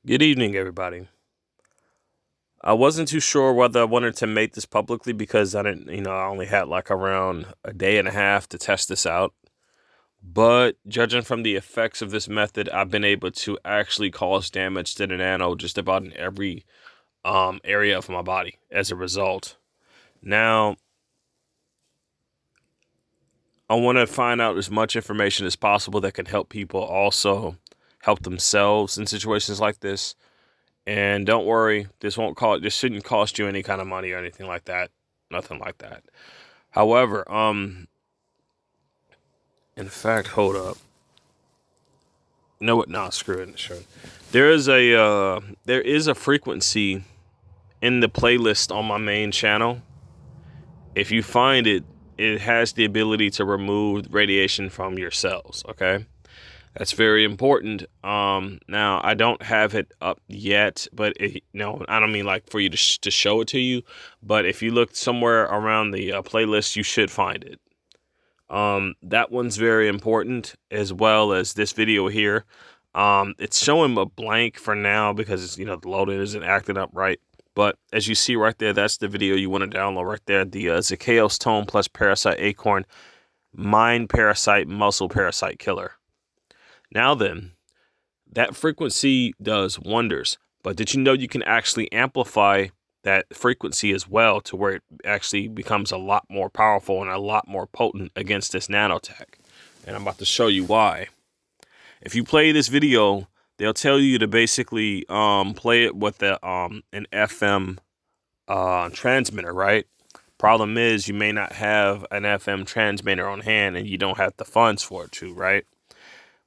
Good evening, everybody. I wasn't too sure whether I wanted to make this publicly because I didn't, I only had like around a day and a half to test this out. But judging from the effects of this method, I've been able to actually cause damage to the nano just about in every area of my body as a result. Now, I want to find out as much information as possible that can help people also help themselves in situations like this. And don't worry, this shouldn't cost you any kind of money or anything like that. Nothing like that. However, in fact, hold up. You know what? Nah, screw it. Sure. There is a frequency in the playlist on my main channel. If you find it, it has the ability to remove radiation from your cells. Okay. That's very important. Now I don't have it up yet, but no, I don't mean like for you to show it to you. But if you look somewhere around the playlist, you should find it. That one's very important, as well as this video here. It's showing a blank for now because it's, the loading isn't acting up right. But as you see right there, that's the video you want to download right there. The Zacchaeus Tone plus Parasite Acorn Mind Parasite Muscle Parasite Killer. Now then, that frequency does wonders. But did you know you can actually amplify that frequency as well to where it actually becomes a lot more powerful and a lot more potent against this nanotech? And I'm about to show you why. If you play this video, they'll tell you to basically play it with an FM transmitter, right? Problem is, you may not have an FM transmitter on hand and you don't have the funds for it too, right?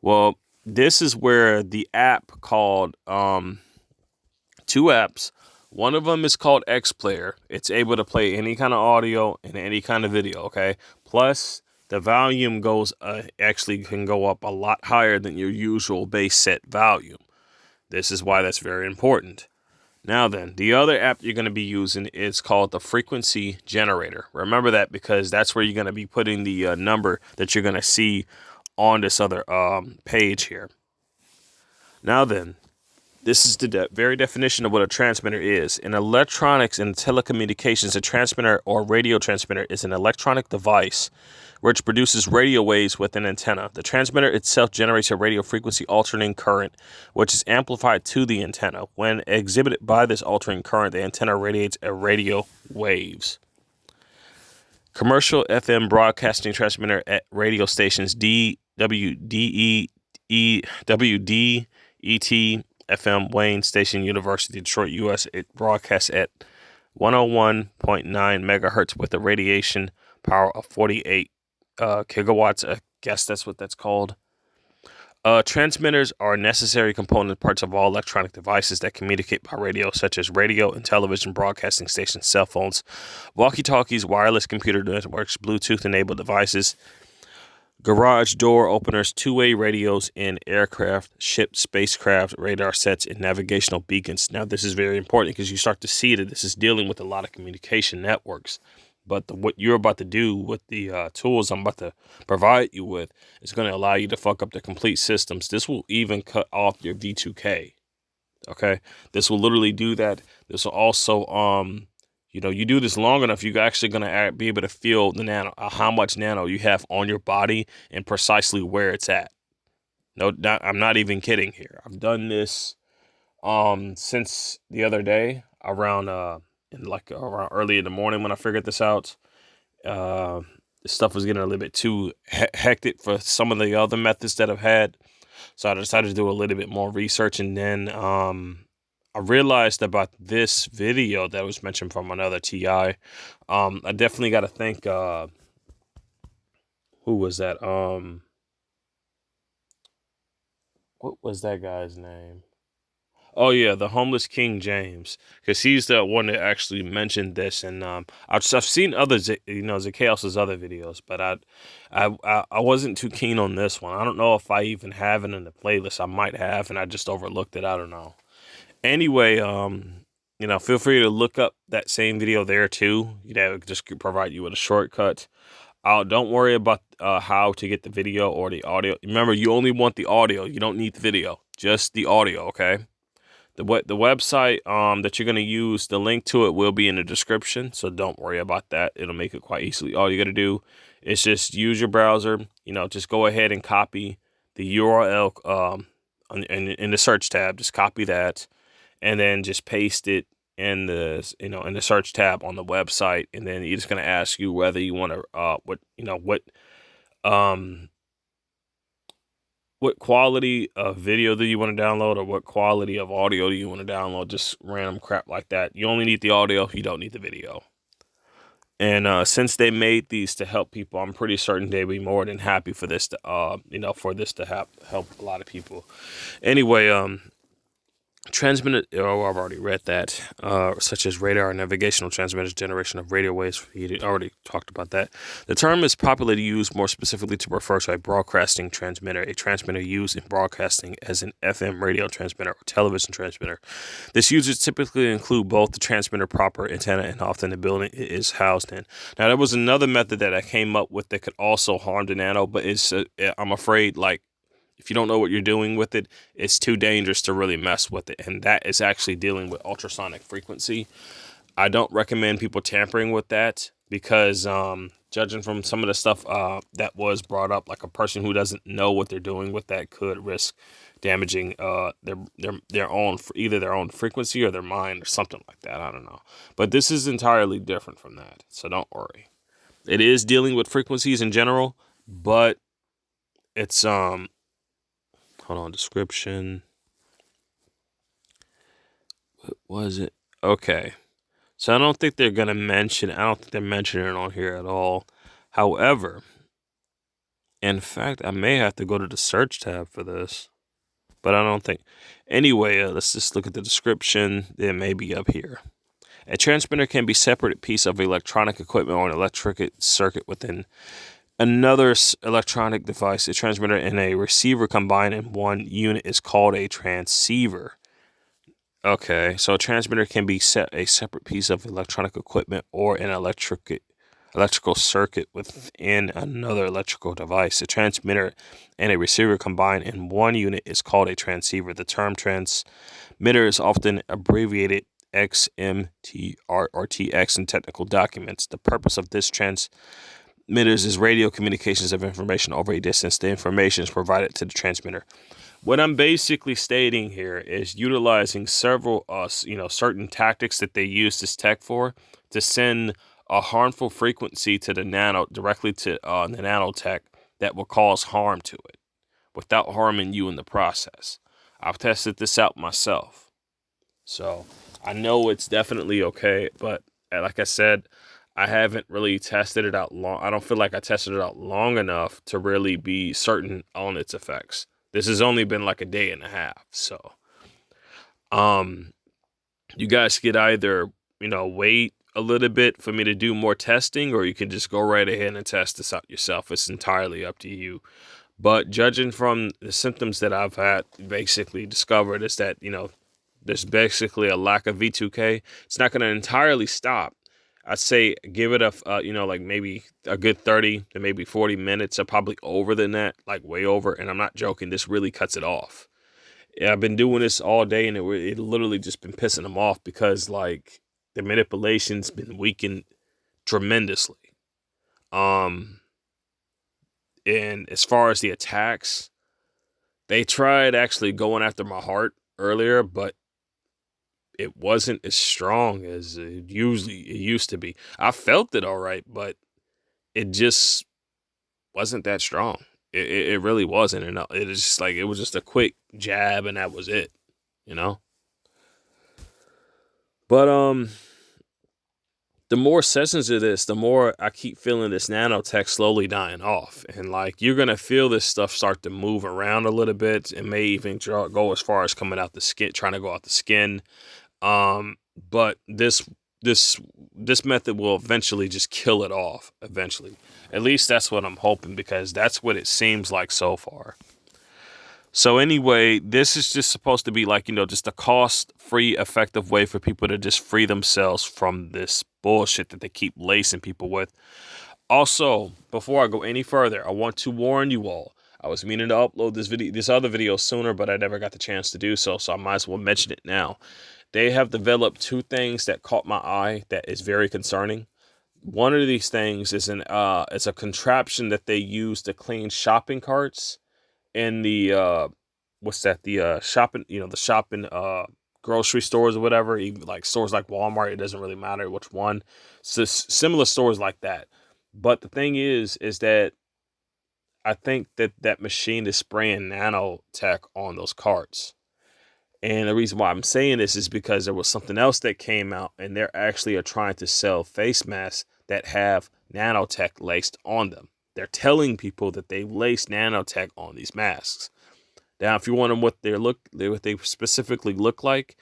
Well, this is where the app called two apps. One of them is called X Player. It's able to play any kind of audio and any kind of video. Okay. Plus, the volume actually can go up a lot higher than your usual base set volume. This is why that's very important. Now then, the other app you're going to be using is called the Frequency Generator. Remember that because that's where you're going to be putting the number that you're going to see on this other page here. Now then, this is the very definition of what a transmitter is. In electronics and telecommunications, a transmitter or radio transmitter is an electronic device which produces radio waves with an antenna. The transmitter itself generates a radio frequency alternating current, which is amplified to the antenna. When exhibited by this alternating current, the antenna radiates a radio waves. Commercial FM broadcasting transmitter at radio stations WDET FM Wayne Station, University, Detroit, U.S. It broadcasts at 101.9 megahertz with a radiation power of 48 gigawatts. I guess that's what that's called. Transmitters are necessary component parts of all electronic devices that communicate by radio, such as radio and television broadcasting stations, cell phones, walkie-talkies, wireless computer networks, Bluetooth-enabled devices, garage door openers, two-way radios in aircraft, ships, spacecraft, radar sets, and navigational beacons. Now, this is very important because you start to see that this is dealing with a lot of communication networks. But what you're about to do with the tools I'm about to provide you with is going to allow you to fuck up the complete systems. This will even cut off your V2K. Okay? This will literally do that. This will also you do this long enough, you're actually going to be able to feel the nano, how much nano you have on your body and precisely where it's at. No, I'm not even kidding here. I've done this since the other day around around early in the morning when I figured this out. This stuff was getting a little bit too hectic for some of the other methods that I've had. So I decided to do a little bit more research, and then I realized about this video that was mentioned from another TI. I definitely got to thank, who was that? What was that guy's name? Oh yeah, the homeless King James, because he's the one that actually mentioned this, and I've seen other, Zacchaeus' other videos, but I wasn't too keen on this one. I don't know if I even have it in the playlist. I might have, and I just overlooked it. I don't know. Anyway, feel free to look up that same video there too. Just provide you with a shortcut. Don't worry about how to get the video or the audio. Remember, you only want the audio. You don't need the video, just the audio, okay? The website that you're gonna use, the link to it will be in the description, so don't worry about that. It'll make it quite easily. All you gotta do is just use your browser. Just go ahead and copy the URL in the search tab. Just copy that, and then just paste it in the search tab on the website, and then you're just gonna ask you whether you want to what quality of video do you want to download, or what quality of audio do you want to download. Just random crap like that. You only need the audio, you don't need the video. And since they made these to help people, I'm pretty certain they'd be more than happy for this to help a lot of people. Anyway, transmitter, I've already read that, such as radar and navigational transmitters, generation of radio waves. He already talked about that. The term is popularly used more specifically to refer to a broadcasting transmitter, a transmitter used in broadcasting as an FM radio transmitter or television transmitter. This usage typically include both the transmitter proper antenna and often the building it is housed in. Now, there was another method that I came up with that could also harm the nano, but I'm afraid, if you don't know what you're doing with it, it's too dangerous to really mess with it. And that is actually dealing with ultrasonic frequency. I don't recommend people tampering with that because judging from some of the stuff that was brought up, like a person who doesn't know what they're doing with that could risk damaging their own, either their own frequency or their mind or something like that. I don't know. But this is entirely different from that. So don't worry. It is dealing with frequencies in general, but it's hold on, description. What was it? Okay. So I don't think they're going to mention, I don't think they're mentioning it on here at all. However, in fact, I may have to go to the search tab for this, but I don't think. Anyway, let's just look at the description. It may be up here. A transmitter can be a separate piece of electronic equipment or an electric circuit within another electronic device. A transmitter and a receiver combined in one unit is called a transceiver. Okay, so a transmitter can be a separate piece of electronic equipment or an electrical circuit within another electrical device. A transmitter and a receiver combined in one unit is called a transceiver. The term transmitter is often abbreviated XMT or TX in technical documents. The purpose of this transmitters is radio communications of information over a distance. The information is provided to the transmitter. What I'm basically stating here is utilizing several, certain tactics that they use this tech for to send a harmful frequency to the nano, directly to the nanotech, that will cause harm to it without harming you in the process. I've tested this out myself, so I know it's definitely okay. But like I said, I haven't really tested it out long. I don't feel like I tested it out long enough to really be certain on its effects. This has only been like a day and a half. So, you guys could either, wait a little bit for me to do more testing, or you can just go right ahead and test this out yourself. It's entirely up to you. But judging from the symptoms that I've had basically discovered is that, there's basically a lack of V2K. It's not going to entirely stop. I'd say give it like maybe a good 30 to maybe 40 minutes. Or probably over than that, like way over. And I'm not joking. This really cuts it off. Yeah, I've been doing this all day, and it literally just been pissing them off because the manipulation's been weakened tremendously. And as far as the attacks, they tried actually going after my heart earlier, but it wasn't as strong as it used to be. I felt it all right, but it just wasn't that strong. It really wasn't. And it is just it was just a quick jab, and that was it, But the more sessions of this, the more I keep feeling this nanotech slowly dying off. And you're going to feel this stuff start to move around a little bit. It may even go as far as coming out the skin, trying to go out the skin. But this method will eventually just kill it off eventually. At least that's what I'm hoping, because that's what it seems like so far. So anyway, this is just supposed to be just a cost-free, effective way for people to just free themselves from this bullshit that they keep lacing people with. Also, before I go any further, I want to warn you all. I was meaning to upload this other video sooner, but I never got the chance to do so. So I might as well mention it now. They have developed two things that caught my eye that is very concerning. One of these things is it's a contraption that they use to clean shopping carts in the shopping, the shopping grocery stores or whatever, even like stores like Walmart. It doesn't really matter which one. So similar stores like that. But the thing is that I think that machine is spraying nanotech on those carts. And the reason why I'm saying this is because there was something else that came out, and they're actually are trying to sell face masks that have nanotech laced on them. They're telling people that they lace nanotech on these masks. Now, if you want them what they specifically look like,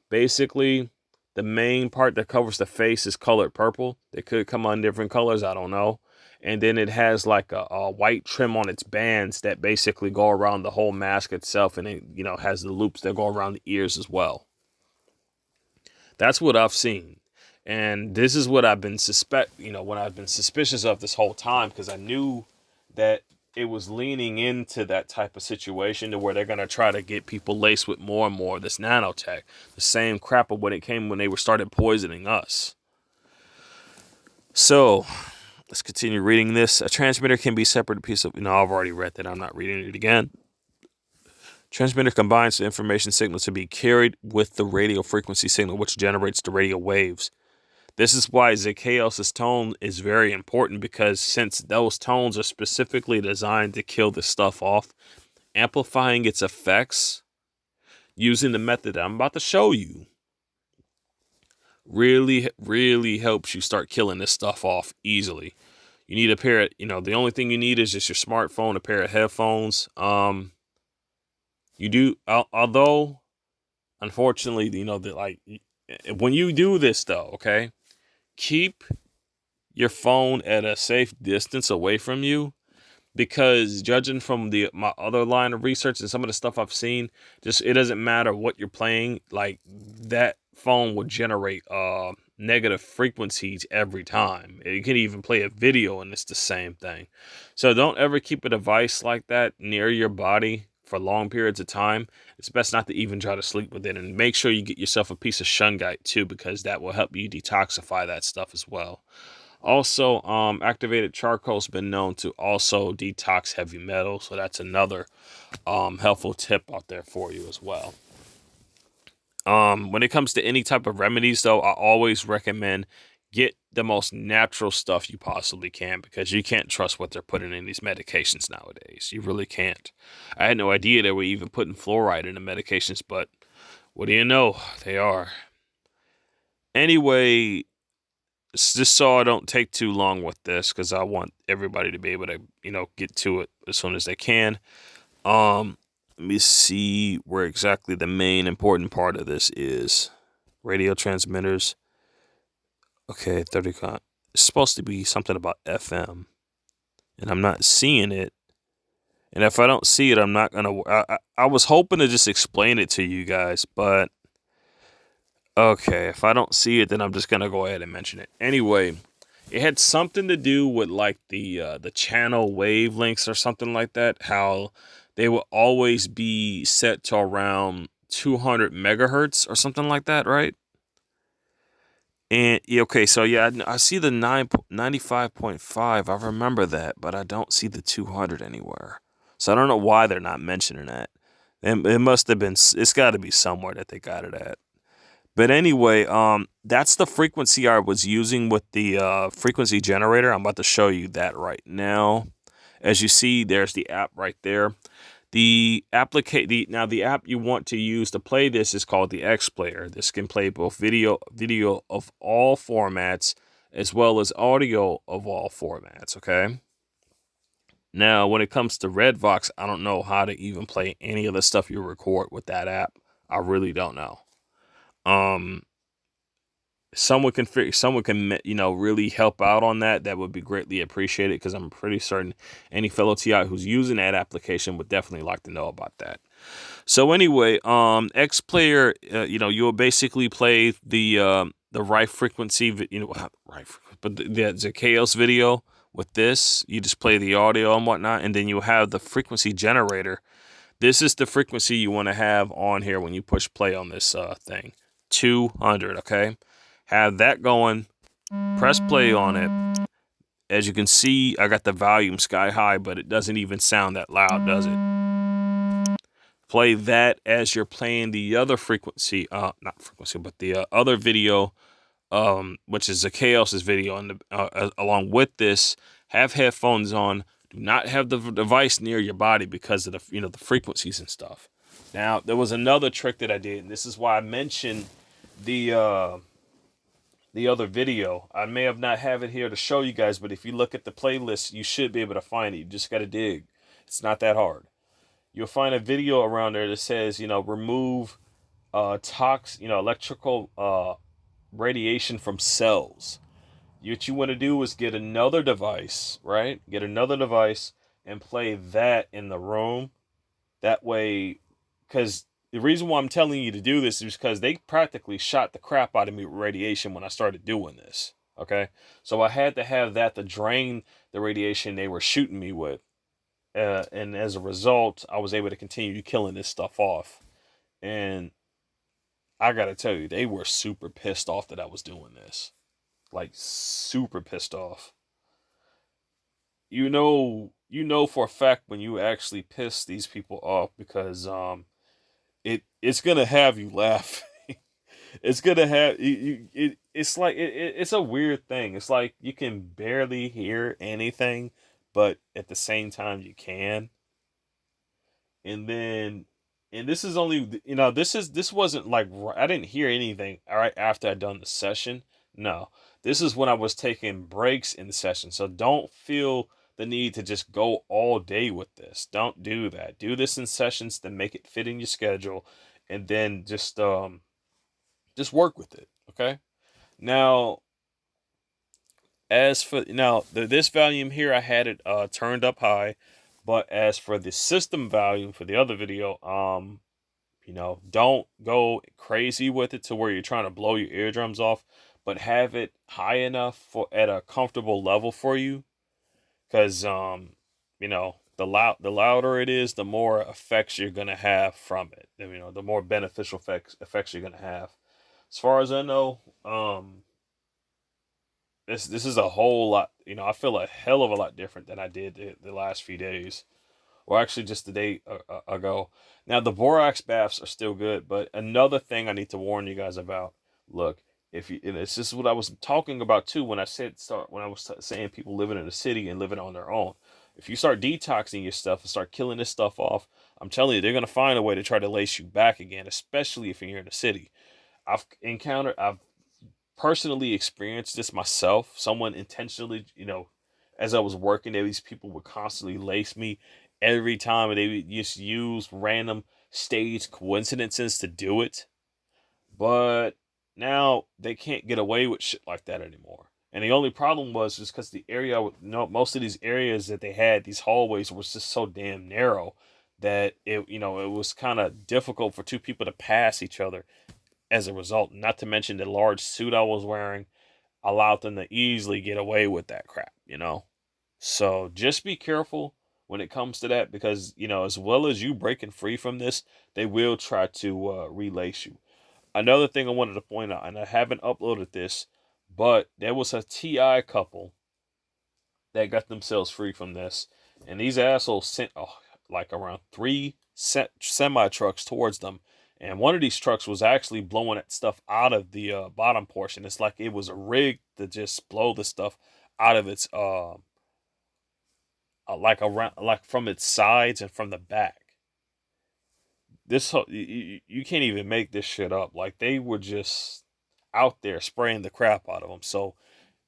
basically the main part that covers the face is colored purple. They could come on different colors, I don't know. And then it has like a white trim on its bands that basically go around the whole mask itself, and it has the loops that go around the ears as well. That's what I've seen. And this is what I've been what I've been suspicious of this whole time, because I knew that it was leaning into that type of situation to where they're going to try to get people laced with more and more of this nanotech. The same crap of when they started poisoning us. So let's continue reading this. A transmitter can be a separate piece of, I've already read that. I'm not reading it again. Transmitter combines the information signal to be carried with the radio frequency signal, which generates the radio waves. This is why Zacchaeus' tone is very important, because since those tones are specifically designed to kill this stuff off, amplifying its effects using the method that I'm about to show you really, really helps you start killing this stuff off easily. You need a pair of, the only thing you need is just your smartphone, a pair of headphones. You do, although, unfortunately, when you do this though, okay, keep your phone at a safe distance away from you, because judging from my other line of research and some of the stuff I've seen, it doesn't matter what you're playing, like that phone will generate negative frequencies every time. You can even play a video and it's the same thing. So don't ever keep a device like that near your body for long periods of time. It's best not to even try to sleep with it, and make sure you get yourself a piece of shungite too, because that will help you detoxify that stuff as well. Also, activated charcoal has been known to also detox heavy metal, so that's another helpful tip out there for you as well. When it comes to any type of remedies, though, I always recommend get the most natural stuff you possibly can, because you can't trust what they're putting in these medications nowadays. You really can't. I had no idea they were even putting fluoride in the medications, but what do you know? They are. Anyway, just so I don't take too long with this, because I want everybody to be able to, get to it as soon as they can. Let me see where exactly the main important part of this is. Radio transmitters. Okay, 30. It's supposed to be something about FM, and I'm not seeing it. And if I don't see it, I'm not gonna. I was hoping to just explain it to you guys, but okay, if I don't see it, then I'm just gonna go ahead and mention it. Anyway, it had something to do with like the channel wavelengths or something like that. How they will always be set to around 200 megahertz or something like that, right? And okay, so yeah, I see the 95.5. I remember that, but I don't see the 200 anywhere. So I don't know why they're not mentioning that. It must have been. It's got to be somewhere that they got it at. But anyway, that's the frequency I was using with the frequency generator. I'm about to show you that right now. As you see, there's the app right there. The app you want to use to play this is called the X Player. This can play both video of all formats as well as audio of all formats, okay? Now, when it comes to Redvox, I don't know how to even play any of the stuff you record with that app. I really don't know. Someone can really help out on that. That would be greatly appreciated, because I'm pretty certain any fellow TI who's using that application would definitely like to know about that. So anyway, X Player, you'll basically play the right frequency, but the Zacchaeus video With this, you just play the audio and whatnot, and then you have the frequency generator. This is the frequency you want to have on here when you push play on this thing. 200, okay? Have that going. Press play on it. As you can see, I got the volume sky high, but it doesn't even sound that loud, does it? Play that as you're playing the other frequency, not frequency, but the other video, which is the Chaos's video, and along with this, have headphones on. Do not have the device near your body because of the frequencies and stuff. Now, there was another trick that I did, and this is why I mentioned the other video. I may have not have it here to show you guys, but if you look at the playlist, you should be able to find it. You just got to dig. It's not that hard. You'll find a video around there that says, remove electrical radiation from cells. What you want to do is get another device, right? Get another device and play that in the room. That way, because the reason why I'm telling you to do this is because they practically shot the crap out of me with radiation when I started doing this. Okay, so I had to have that to drain the radiation they were shooting me with, and as a result, I was able to continue killing this stuff off. And I gotta tell you, they were super pissed off that I was doing this, like super pissed off. For a fact when you actually piss these people off because it's gonna have you laugh. It's gonna have it's like it's a weird thing. It's like you can barely hear anything, but at the same time you can. And then, and this is only this wasn't like I didn't hear anything right after I'd done the session. No, this is when I was taking breaks in the session. So don't feel the need to just go all day with this. Don't do that. Do this in sessions to make it fit in your schedule, and then just work with it. Okay. Now, as for this volume here, I had it turned up high, but as for the system volume for the other video, don't go crazy with it to where you're trying to blow your eardrums off, but have it high enough for at a comfortable level for you, because the louder it is, the more effects you're gonna have from it. The more beneficial effects you're gonna have. As far as I know, this is a whole lot. I feel a hell of a lot different than I did the last few days, or actually just the day ago. Now the borax baths are still good, but another thing I need to warn you guys about. Look, if you, and this is what I was talking about too when I was saying people living in the city and living on their own. If you start detoxing your stuff and start killing this stuff off, I'm telling you, they're gonna find a way to try to lace you back again, especially if you're in the city. I've personally experienced this myself. Someone intentionally, as I was working there, these people would constantly lace me every time, and they would just use random stage coincidences to do it. But now they can't get away with shit like that anymore. And the only problem was just because the area, most of these areas that they had, these hallways was just so damn narrow that it was kind of difficult for two people to pass each other as a result. Not to mention the large suit I was wearing allowed them to easily get away with that crap. So just be careful when it comes to that, because, as well as you breaking free from this, they will try to relace you. Another thing I wanted to point out, and I haven't uploaded this, but there was a TI couple that got themselves free from this. And these assholes sent like around three semi trucks towards them. And one of these trucks was actually blowing that stuff out of the bottom portion. It's like it was a rig to just blow the stuff out of its like around, like from its sides and from the back. You can't even make this shit up. Like they were just out there spraying the crap out of them. So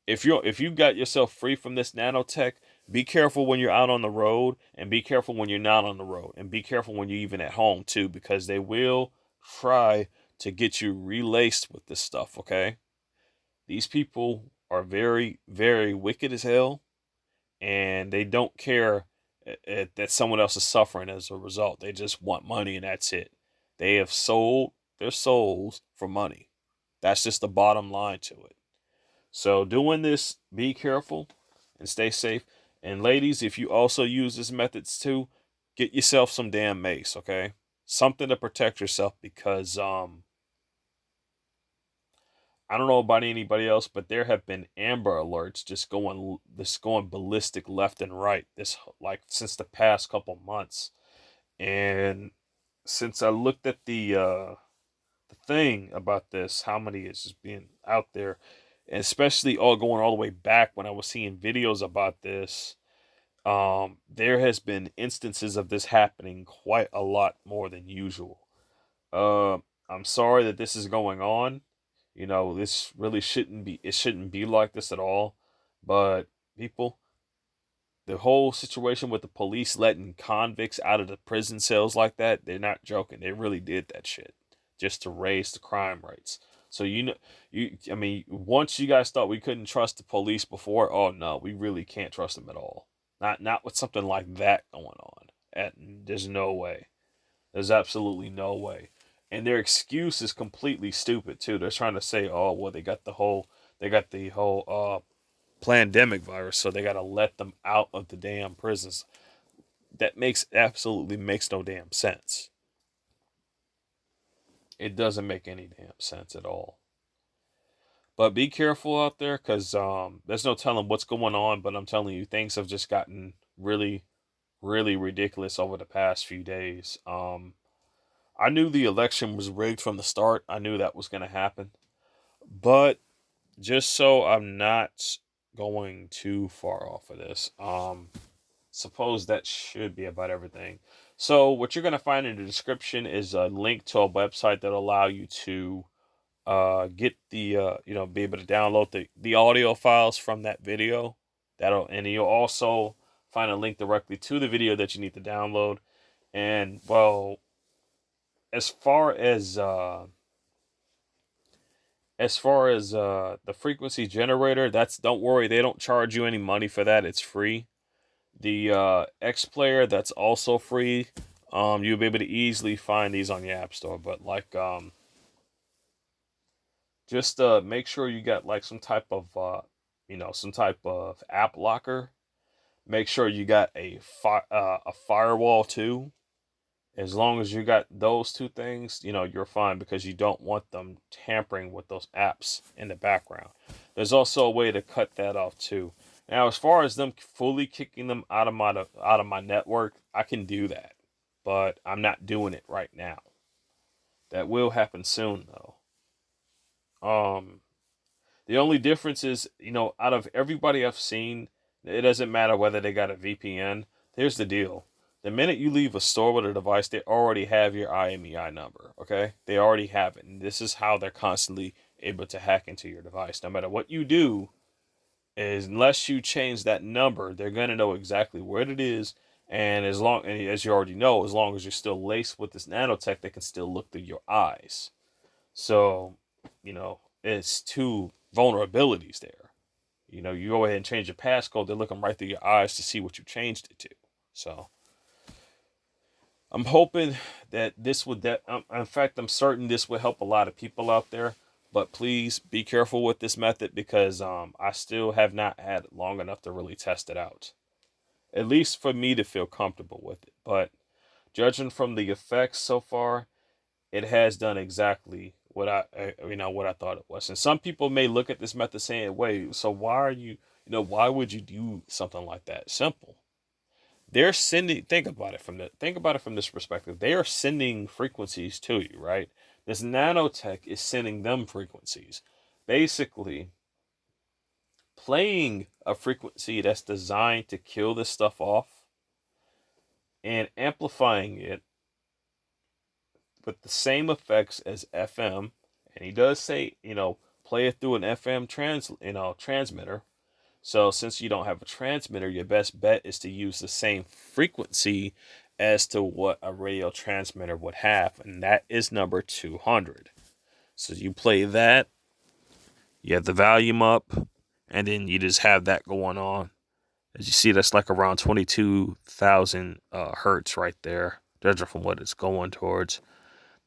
if you got yourself free from this nanotech, be careful when you're out on the road, and be careful when you're not on the road, and be careful when you're even at home too, because they will try to get you relaced with this stuff. Okay, these people are very, very wicked as hell, and they don't care that someone else is suffering as a result. They just want money, and that's it. They have sold their souls for money. That's just the bottom line to it. So doing this, be careful. and stay safe. And ladies, if you also use this methods too, get yourself some damn mace, okay? Something to protect yourself because I don't know about anybody else, but there have been Amber Alerts just going ballistic left and right this like since the past couple months. And since I looked at the thing about this, how many is just being out there, and especially all going all the way back when I was seeing videos about this, there has been instances of this happening quite a lot more than usual. Uh, I'm sorry that this is going on. This really shouldn't be. It shouldn't be like this at all. But people, the whole situation with the police letting convicts out of the prison cells like that, they're not joking. They really did that shit just to raise the crime rates. So I mean, once you guys thought we couldn't trust the police before, oh no, we really can't trust them at all. Not with something like that going on. There's no way. There's absolutely no way. And their excuse is completely stupid too. They're trying to say, oh well, they got the whole pandemic virus, so they got to let them out of the damn prisons. That absolutely makes no damn sense. It doesn't make any damn sense at all. But be careful out there, cause there's no telling what's going on. But I'm telling you, things have just gotten really, really ridiculous over the past few days. I knew the election was rigged from the start. I knew that was going to happen. But just so I'm not going too far off of this, suppose that should be about everything. So what you're going to find in the description is a link to a website that'll allow you to get the be able to download the audio files from that video. And you'll also find a link directly to the video that you need to download. And well, as far as the frequency generator, don't worry, they don't charge you any money for that. It's free. The X player, that's also free. You'll be able to easily find these on the App Store. But like just make sure you got like some type of app locker. Make sure you got a firewall too. As long as you got those two things, you're fine because you don't want them tampering with those apps in the background. There's also a way to cut that off too. Now, as far as them fully kicking them out of my network, I can do that, but I'm not doing it right now. That will happen soon though. Um, the only difference is, out of everybody I've seen, it doesn't matter whether they got a VPN. Here's the deal. The minute you leave a store with a device, they already have your IMEI number, okay? They already have it. And this is how they're constantly able to hack into your device. No matter what you do, unless you change that number, they're going to know exactly where it is. And as you already know, as long as you're still laced with this nanotech, they can still look through your eyes. So, it's two vulnerabilities there. You go ahead and change your passcode, they're looking right through your eyes to see what you changed it to. So I'm hoping that in fact, I'm certain this will help a lot of people out there. But please be careful with this method because I still have not had it long enough to really test it out. At least for me to feel comfortable with it. But judging from the effects so far, it has done exactly what I thought it was. And some people may look at this method saying, "Wait, so why would you do something like that?" Simple. They're sending. Think about it from this perspective. They are sending frequencies to you, right? This nanotech is sending them frequencies, basically playing a frequency that's designed to kill this stuff off and amplifying it with the same effects as FM. And he does say, play it through an FM transmitter. So since you don't have a transmitter, your best bet is to use the same frequency as to what a radio transmitter would have, and that is number 200. So you play that, you have the volume up, and then you just have that going on. As you see, that's like around 22,000 hertz right there, judging from what it's going towards.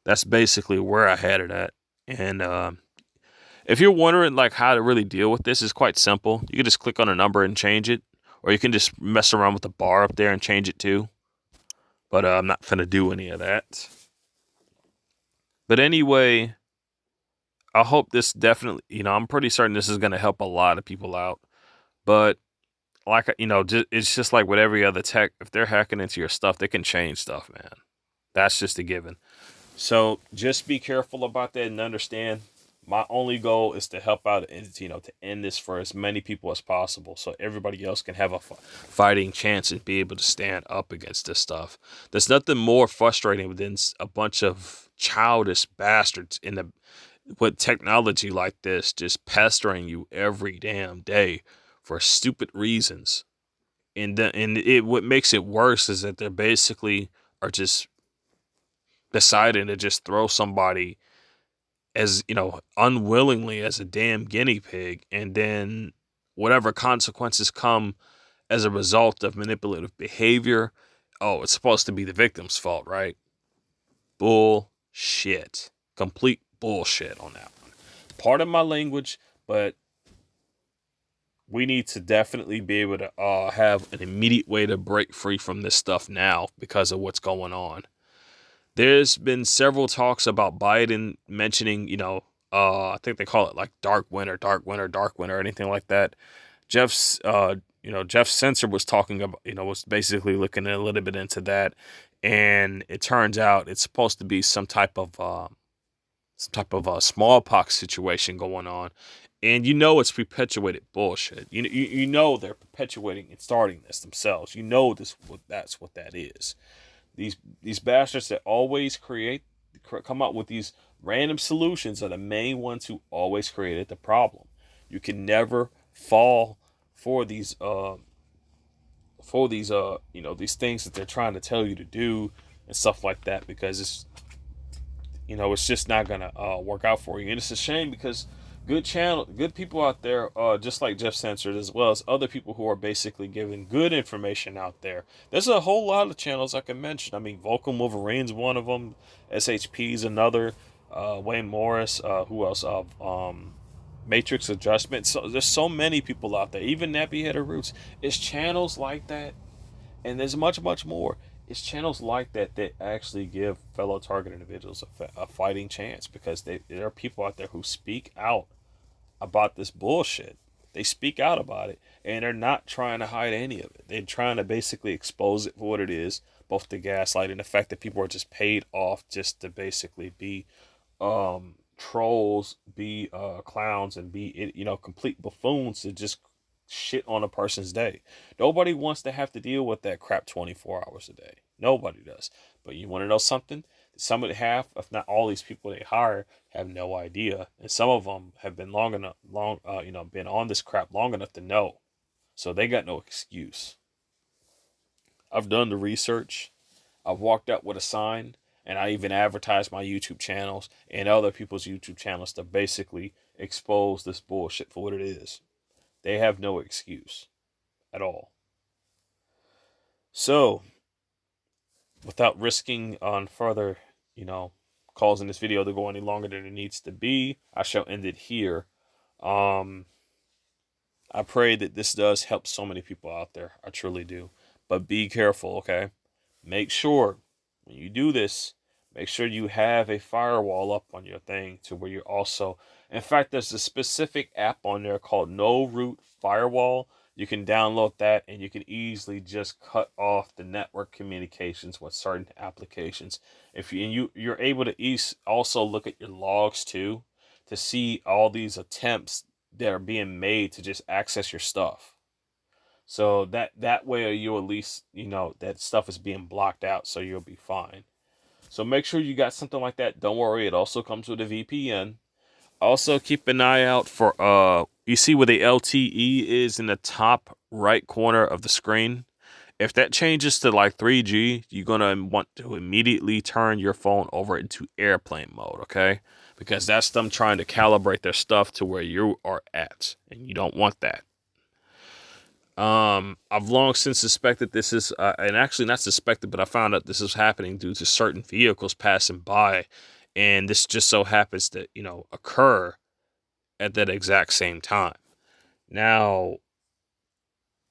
That's basically where I had it at. And If you're wondering like how to really deal with this, it's quite simple. You can just click on a number and change it, or you can just mess around with the bar up there and change it too. But I'm not gonna do any of that. But anyway, I hope this definitely, I'm pretty certain this is gonna help a lot of people out. But like, it's just like with every other tech. If they're hacking into your stuff, they can change stuff, man. That's just a given. So just be careful about that and understand. My only goal is to help out and to end this for as many people as possible, so everybody else can have a fighting chance and be able to stand up against this stuff. There's nothing more frustrating than a bunch of childish bastards with technology like this just pestering you every damn day for stupid reasons. And what makes it worse is that they're basically are just deciding to just throw somebody as unwillingly as a damn guinea pig, and then whatever consequences come as a result of manipulative behavior, oh, it's supposed to be the victim's fault, right? Bullshit. Complete bullshit on that one. Part of my language, but we need to definitely be able to have an immediate way to break free from this stuff now because of what's going on. There's been several talks about Biden mentioning, I think they call it like dark winter, or anything like that. Jeff Sensor was talking about, was basically looking a little bit into that, and it turns out it's supposed to be some type of smallpox situation going on, and it's perpetuated bullshit. They're perpetuating and starting this themselves. That's what that is. These bastards that always come up with these random solutions are the main ones who always created the problem. You can never fall for these these things that they're trying to tell you to do and stuff like that, because it's just not gonna work out for you. And it's a shame because good people out there, just like Jeff Censored, as well as other people who are basically giving good information out there. There's a whole lot of channels I can mention. I mean, Vulcan Wolverine's one of them. SHP's another. Wayne Morris. Who else? Matrix Adjustment. So there's so many people out there. Even Nappy Header Roots. It's channels like that, and there's much, much more. It's channels like that that actually give fellow target individuals a fighting chance, because there are people out there who speak out about this bullshit. They speak out about it, and they're not trying to hide any of it. They're trying to basically expose it for what it is, both the gaslight and the fact that people are just paid off just to basically be trolls, be clowns, and be complete buffoons to just shit on a person's day. Nobody wants to have to deal with that crap 24 hours a day. Nobody does. But you want to know something? Some of the half, if not all these people they hire, have no idea, and some of them have been been on this crap long enough to know. So they got no excuse. I've done the research. I've walked out with a sign, and I even advertised my YouTube channels and other people's YouTube channels to basically expose this bullshit for what it is. They have no excuse at all. So, without risking on further, causing this video to go any longer than it needs to be, I shall end it here. I pray that this does help so many people out there. I truly do. But be careful, okay? Make sure when you do this, make sure you have a firewall up on your thing to where you're also... In fact, there's a specific app on there called No Root Firewall. You can download that, and you can easily just cut off the network communications with certain applications. You're able to also look at your logs too, to see all these attempts that are being made to just access your stuff. So that way you at least that stuff is being blocked out, so you'll be fine. So make sure you got something like that. Don't worry, it also comes with a VPN. Also keep an eye out for you see where the LTE is in the top right corner of the screen. If that changes to like 3G, you're gonna want to immediately turn your phone over into airplane mode, okay? Because that's them trying to calibrate their stuff to where you are at, and you don't want that. I've long since suspected this is, and actually not suspected, but I found out this is happening due to certain vehicles passing by, and this just so happens to, occur at that exact same time. Now,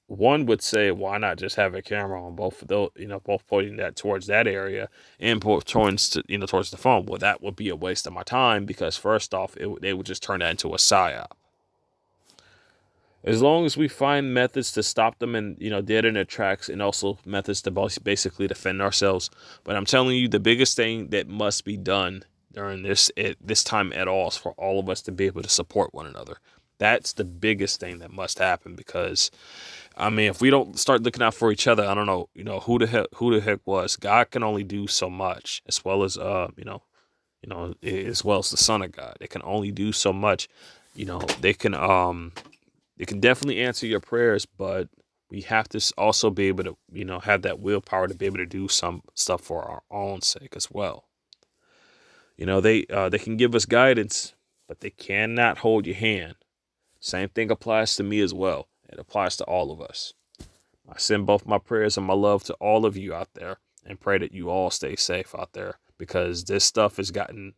one would say, why not just have a camera on both of those, both pointing that towards that area and towards, towards the phone? Well, that would be a waste of my time because first off, they would just turn that into a psyop. As long as we find methods to stop them and, dead in their tracks, and also methods to basically defend ourselves. But I'm telling you, the biggest thing that must be done during this time at all is for all of us to be able to support one another. That's the biggest thing that must happen because, I mean, if we don't start looking out for each other, I don't know, who the heck was. God can only do so much, as well as as well as the Son of God. They can only do so much. They can definitely answer your prayers, but we have to also be able to, have that willpower to be able to do some stuff for our own sake as well. They can give us guidance, but they cannot hold your hand. Same thing applies to me as well. It applies to all of us. I send both my prayers and my love to all of you out there and pray that you all stay safe out there because this stuff has gotten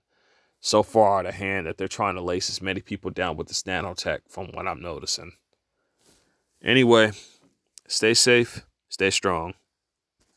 so far out of hand that they're trying to lace as many people down with this nanotech from what I'm noticing. Anyway, stay safe, stay strong.